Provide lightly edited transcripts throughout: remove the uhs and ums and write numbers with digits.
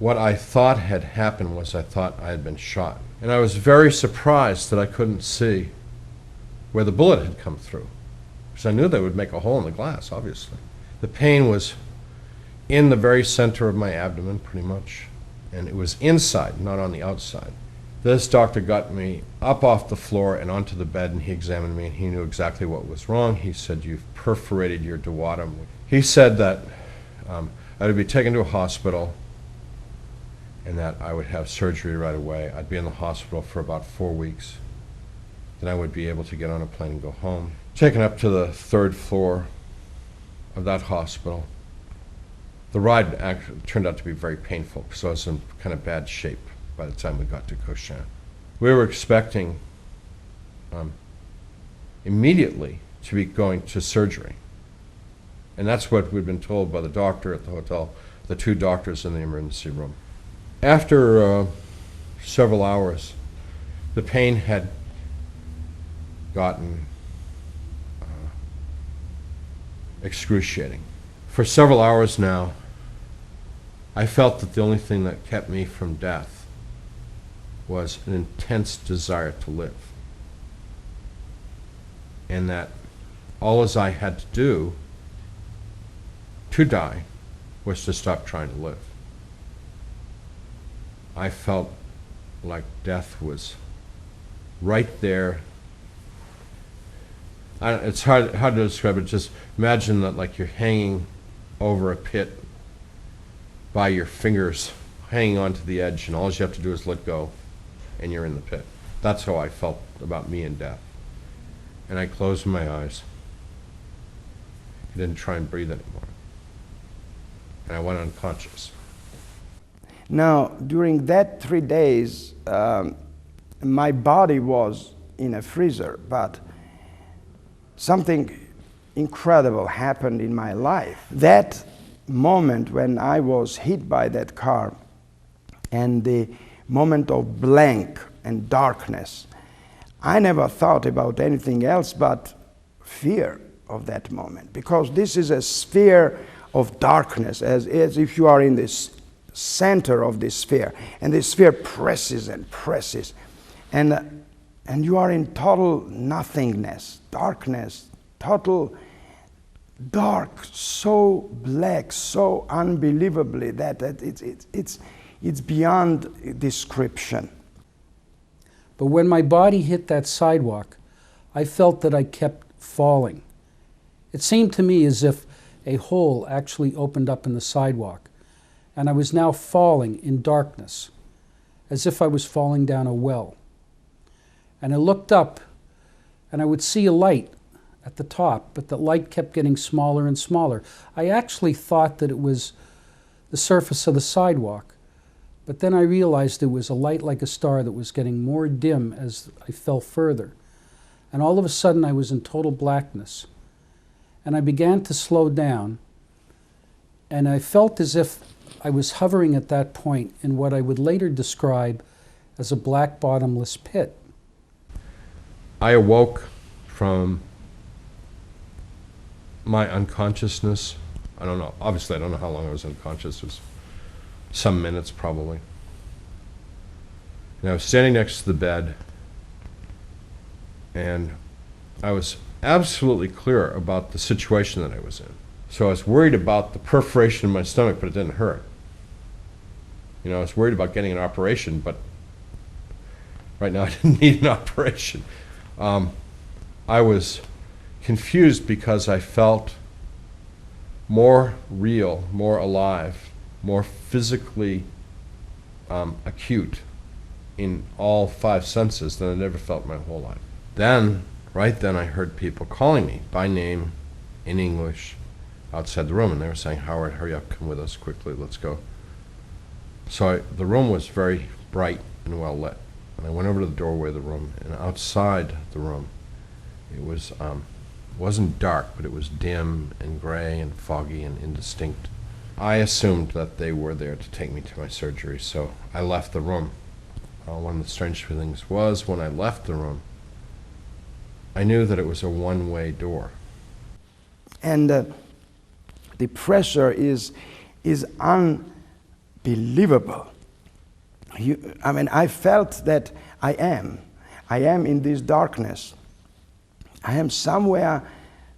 what I thought had happened was I thought I had been shot. And I was very surprised that I couldn't see where the bullet had come through, because I knew they would make a hole in the glass, obviously. The pain was in the very center of my abdomen, pretty much, and it was inside, not on the outside. This doctor got me up off the floor and onto the bed, and he examined me, and he knew exactly what was wrong. He said, "You've perforated your duodenum." He said that I would be taken to a hospital and that I would have surgery right away. I'd be in the hospital for about 4 weeks. Then I would be able to get on a plane and go home. Taken up to the 3rd floor of that hospital. The ride actually turned out to be very painful, because I was in kind of bad shape by the time we got to Cochin. We were expecting immediately to be going to surgery. And that's what we'd been told by the doctor at the hotel, the 2 doctors in the emergency room. After several hours, the pain had gotten excruciating. For several hours now, I felt that the only thing that kept me from death was an intense desire to live. And that all as I had to do to die was to stop trying to live. I felt like death was right there. It's hard to describe it. Just imagine that, like, you're hanging over a pit by your fingers, hanging onto the edge, and all you have to do is let go, and you're in the pit. That's how I felt about me and death. And I closed my eyes. I didn't try and breathe anymore. And I went unconscious. Now, during that 3 days, my body was in a freezer, but something incredible happened in my life. That moment when I was hit by that car, and the moment of blank and darkness, I never thought about anything else but fear of that moment, because this is a sphere of darkness, as if you are in this center of this sphere, and this sphere presses and presses, and you are in total nothingness, darkness, total dark, so black, so unbelievably that it's beyond description. But when my body hit that sidewalk, I felt that I kept falling. It seemed to me as if a hole actually opened up in the sidewalk, and I was now falling in darkness, as if I was falling down a well. And I looked up, and I would see a light at the top, but the light kept getting smaller and smaller. I actually thought that it was the surface of the sidewalk, but then I realized it was a light like a star that was getting more dim as I fell further. And all of a sudden I was in total blackness. And I began to slow down, and I felt as if I was hovering at that point in what I would later describe as a black bottomless pit. I awoke from my unconsciousness. I don't know. Obviously, I don't know how long I was unconscious. It was some minutes, probably. And I was standing next to the bed, and I was absolutely clear about the situation that I was in. So I was worried about the perforation in my stomach, but it didn't hurt. You know, I was worried about getting an operation, but right now I didn't need an operation. I was confused because I felt more real, more alive, more physically acute in all 5 senses than I'd ever felt my whole life. Then, right then, I heard people calling me by name in English outside the room, and they were saying, "Howard, hurry up, come with us quickly, let's go." So the room was very bright and well lit, and I went over to the doorway of the room, and outside the room, it was wasn't dark, but it was dim and gray and foggy and indistinct. I assumed that they were there to take me to my surgery, so I left the room. One of the strange things was, when I left the room, I knew that it was a one-way door. And the pressure is unbelievable. I felt that I am in this darkness. I am somewhere,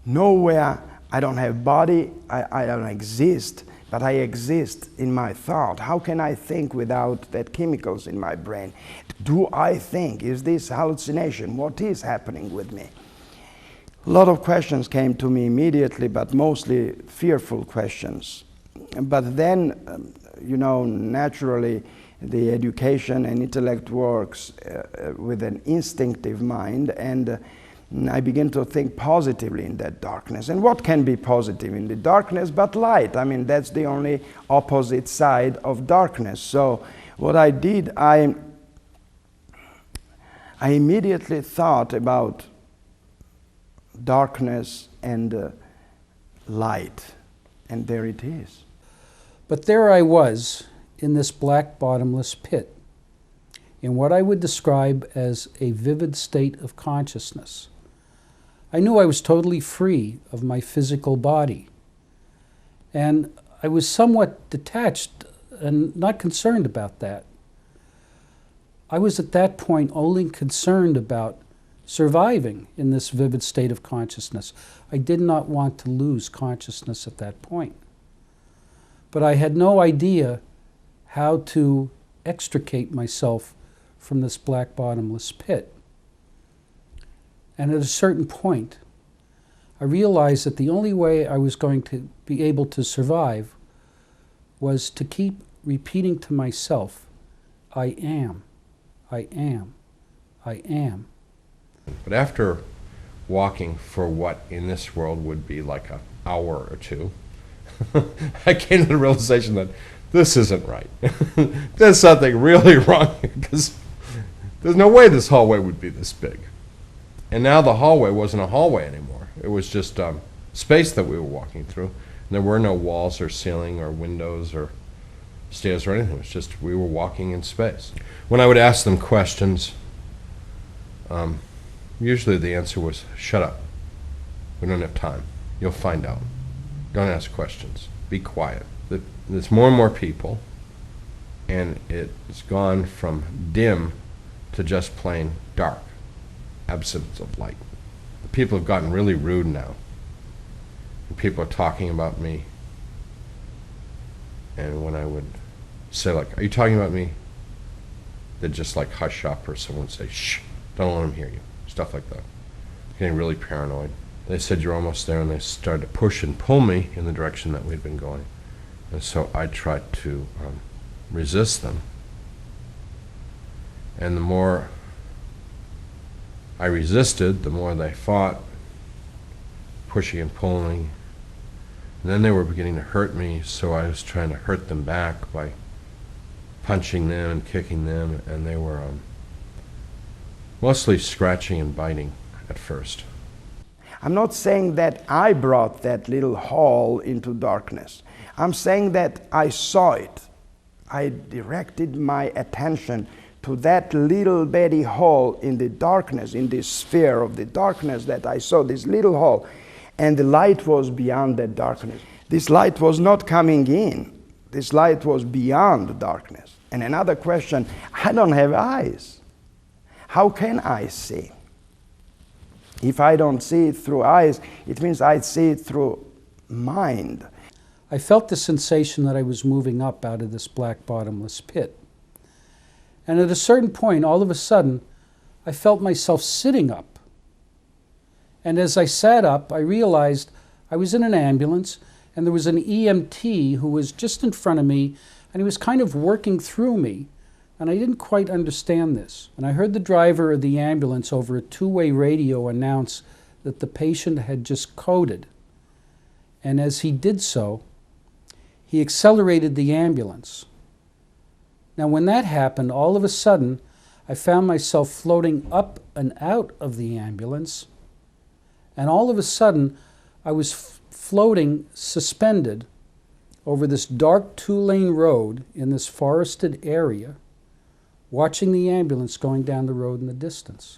nowhere. I don't have body, I don't exist, but I exist in my thought. How can I think without that chemicals in my brain? Do I think? Is this hallucination? What is happening with me? A lot of questions came to me immediately, but mostly fearful questions. But then, naturally, the education and intellect works with an instinctive mind, and I begin to think positively in that darkness. And what can be positive in the darkness but light? That's the only opposite side of darkness. So what I did, I immediately thought about darkness and light, and there it is. But there I was in this black bottomless pit, in what I would describe as a vivid state of consciousness. I knew I was totally free of my physical body, and I was somewhat detached and not concerned about that. I was at that point only concerned about surviving in this vivid state of consciousness. I did not want to lose consciousness at that point. But I had no idea how to extricate myself from this black bottomless pit. And at a certain point, I realized that the only way I was going to be able to survive was to keep repeating to myself, I am, I am, I am. But after walking for what in this world would be like an hour or two, I came to the realization that this isn't right. There's something really wrong here, because there's no way this hallway would be this big. And now the hallway wasn't a hallway anymore. It was just space that we were walking through. And there were no walls or ceiling or windows or stairs or anything. It was just we were walking in space. When I would ask them questions, usually the answer was, shut up. We don't have time. You'll find out. Don't ask questions. Be quiet. There's more and more people, and it's gone from dim to just plain dark. Absence of light. The people have gotten really rude now. And people are talking about me. And when I would say, like, are you talking about me? They'd just like hush up, or someone would say, shh, don't let them hear you. Stuff like that. Getting really paranoid. They said, you're almost there, and they started to push and pull me in the direction that we'd been going. And so I tried to resist them. And the more I resisted, the more they fought, pushing and pulling. And then they were beginning to hurt me, so I was trying to hurt them back by punching them and kicking them, and they were mostly scratching and biting at first. I'm not saying that I brought that little hall into darkness. I'm saying that I saw it. I directed my attention to that little bitty hole in the darkness, in this sphere of the darkness that I saw, this little hole. And the light was beyond that darkness. This light was not coming in. This light was beyond the darkness. And another question, I don't have eyes. How can I see? If I don't see it through eyes, it means I see it through mind. I felt the sensation that I was moving up out of this black bottomless pit. And at a certain point, all of a sudden, I felt myself sitting up. And as I sat up, I realized I was in an ambulance, and there was an EMT who was just in front of me, and he was kind of working through me. And I didn't quite understand this. And I heard the driver of the ambulance over a two-way radio announce that the patient had just coded. And as he did so, he accelerated the ambulance. Now, when that happened, all of a sudden, I found myself floating up and out of the ambulance. And all of a sudden, I was floating suspended over this dark two-lane road in this forested area, watching the ambulance going down the road in the distance.